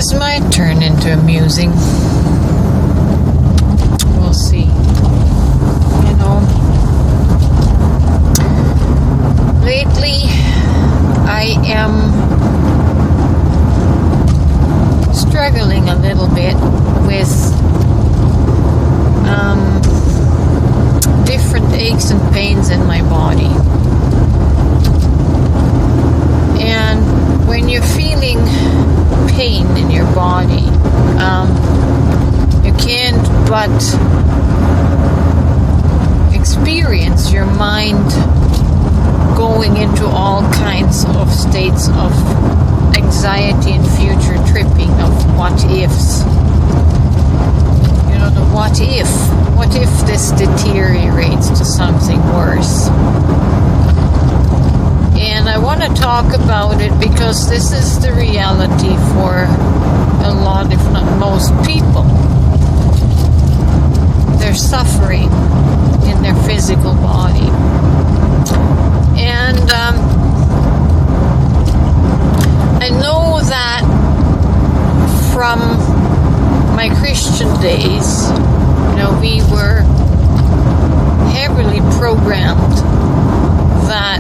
This might turn into amusing. We'll see. You know, lately I am struggling a little bit with different aches and pains in my body. And when you're feeling pain in your body, you can't but experience your mind going into all kinds of states of anxiety and future tripping of what ifs. You know, the what if. What if this deteriorates to something worse? And I want to talk about it because this is the reality for a lot, if not most people. They're suffering in their physical body. And I know that from my Christian days, you know, we were heavily programmed that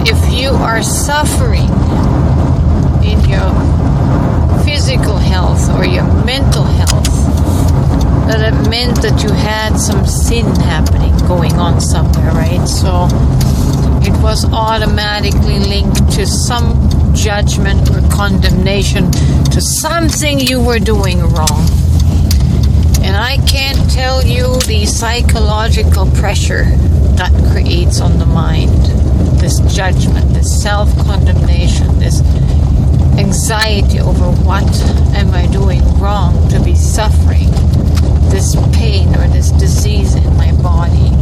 if you are suffering in your physical health or your mental health, that it meant that you had some sin happening going on somewhere, right? So it was automatically linked to some judgment or condemnation to something you were doing wrong. And I can't tell you the psychological pressure that creates on the mind. This judgment, this self-condemnation, this anxiety over what am I doing wrong to be suffering this pain or this disease in my body.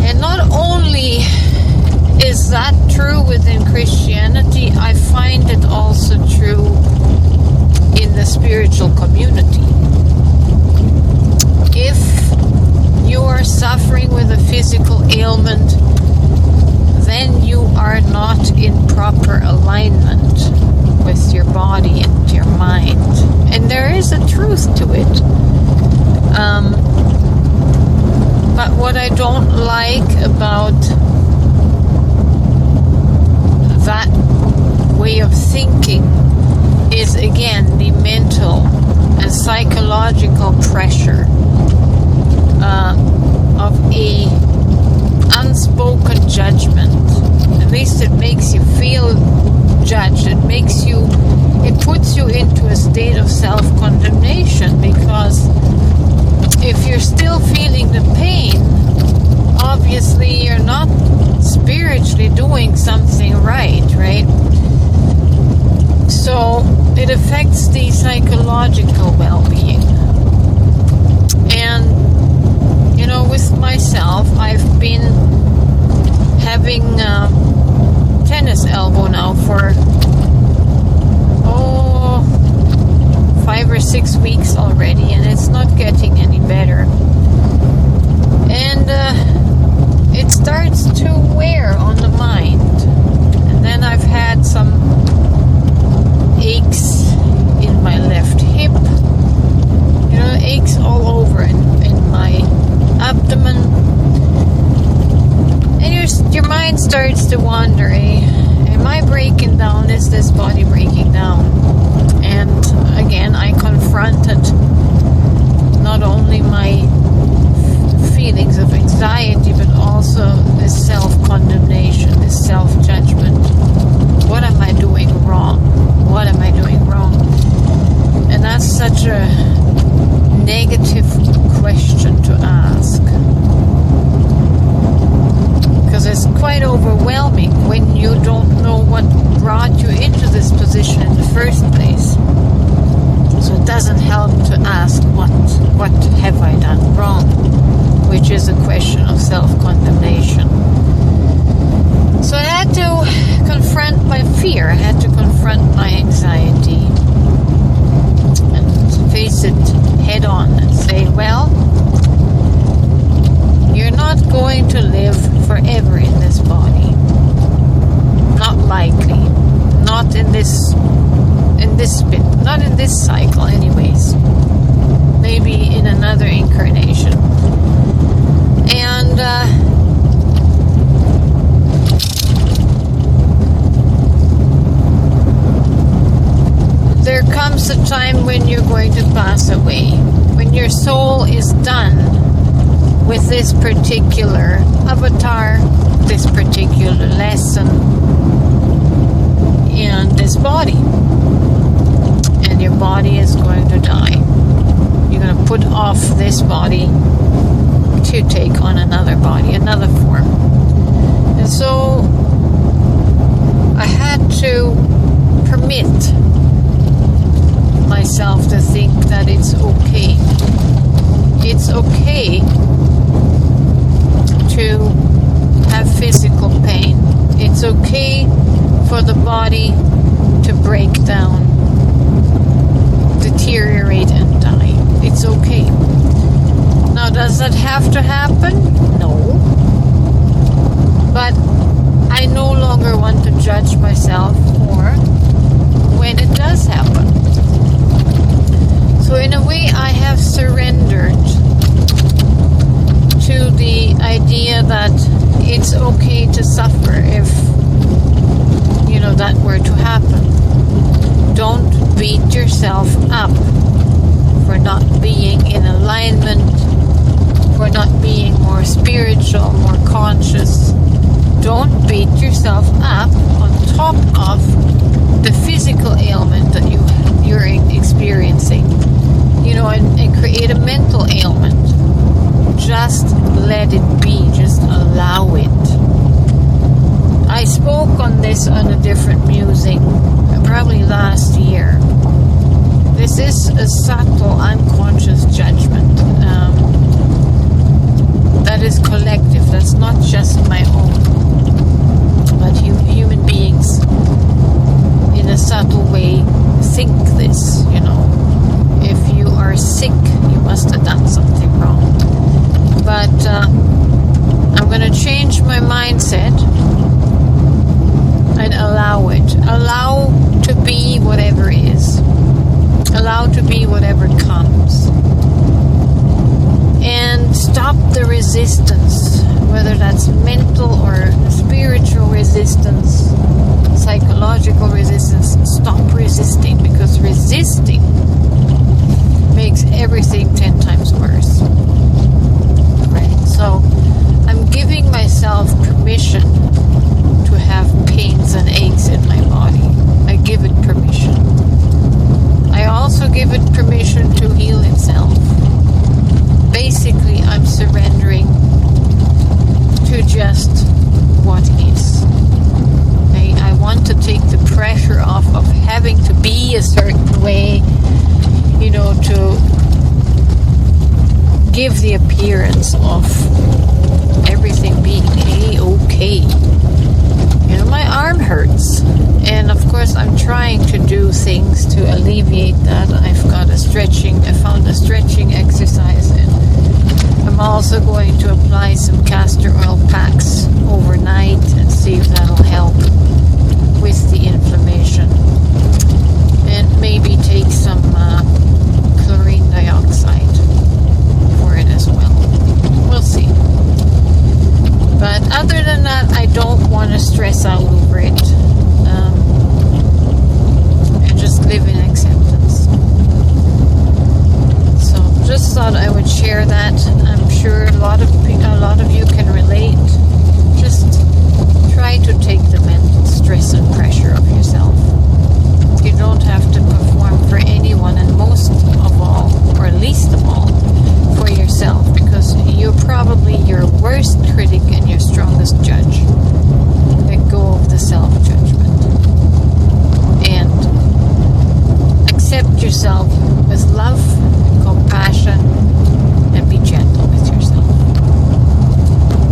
And not only is that true within Christianity, I find it also true in the spiritual community. If you are suffering with a physical ailment, then you are not in proper alignment with your body and your mind. And there is a truth to it. But what I don't like about that way of thinking is, again, the mental and psychological pressure of a unspoken judgment. At least it makes you feel judged. It puts you into a state of self-condemnation, because if you're still feeling the pain, obviously you're not spiritually doing something right? So it affects the psychological well-being. And, you know, with myself, I've been having tennis elbow now for 5 or 6 weeks already, and it's not getting any better. And it starts to wear on the mind. And then I've had some aches in my left hip, you know, aches all over in my abdomen. And your mind starts to wander, am I breaking down? Is this body breaking down? And again, I confronted not only my feelings of anxiety, but also this self-condemnation, this self-judgment. What am I doing wrong? What am I doing wrong? And that's such a negative question to ask, because it's quite overwhelming when you don't know what brought you into this position in the first place. So it doesn't help to ask what have I done wrong, which is a question of self-condemnation. So I had to confront my fear. I had to confront my anxiety and face it head on and say, well, you're not going to live forever in this body. Not likely. Not in in this bit, not in this cycle anyways. Maybe in another incarnation. And there comes a time when you're going to pass away, when your soul is done with this particular avatar, this particular lesson in this body, and your body is going to die. You're going to put off this body to take on another body, another form. And so I had to permit myself to think that it's okay. It's okay to have physical pain. It's okay for the body to break down, deteriorate, and die. It's okay. Now, does that have to happen? No. But I no longer want to judge myself for when it does happen. So in a way, I have surrendered to the idea that it's okay to suffer if, that were to happen. Don't beat yourself up for not being in alignment, for not being more spiritual, more conscious. Don't beat yourself up on top of the physical ailment that you're experiencing, and create a mental ailment. Just let it be. Just allow it. I spoke on this on a different musing, probably last year. This is a subtle, unconscious judgment that is collective. That's not just my own, but human beings in a subtle way think this. If you are sick, you must have done something wrong. But I'm going to change my mindset and allow it. Allow to be whatever is. Allow to be whatever comes. And stop the resistance, whether that's mental or spiritual resistance, psychological resistance. Stop resisting, because resisting makes everything 10 times worse. Right? So I'm giving myself permission to have pains and aches in my body. I give it permission. I also give it permission to heal itself. Basically, I'm surrendering to just what is. I want to take the pressure off of having to be a certain way, to give the appearance of everything being A-okay. My arm hurts, and of course I'm trying to do things to alleviate that. I found a stretching exercise, and I'm also going to apply some castor oil packs overnight and see if that'll help with the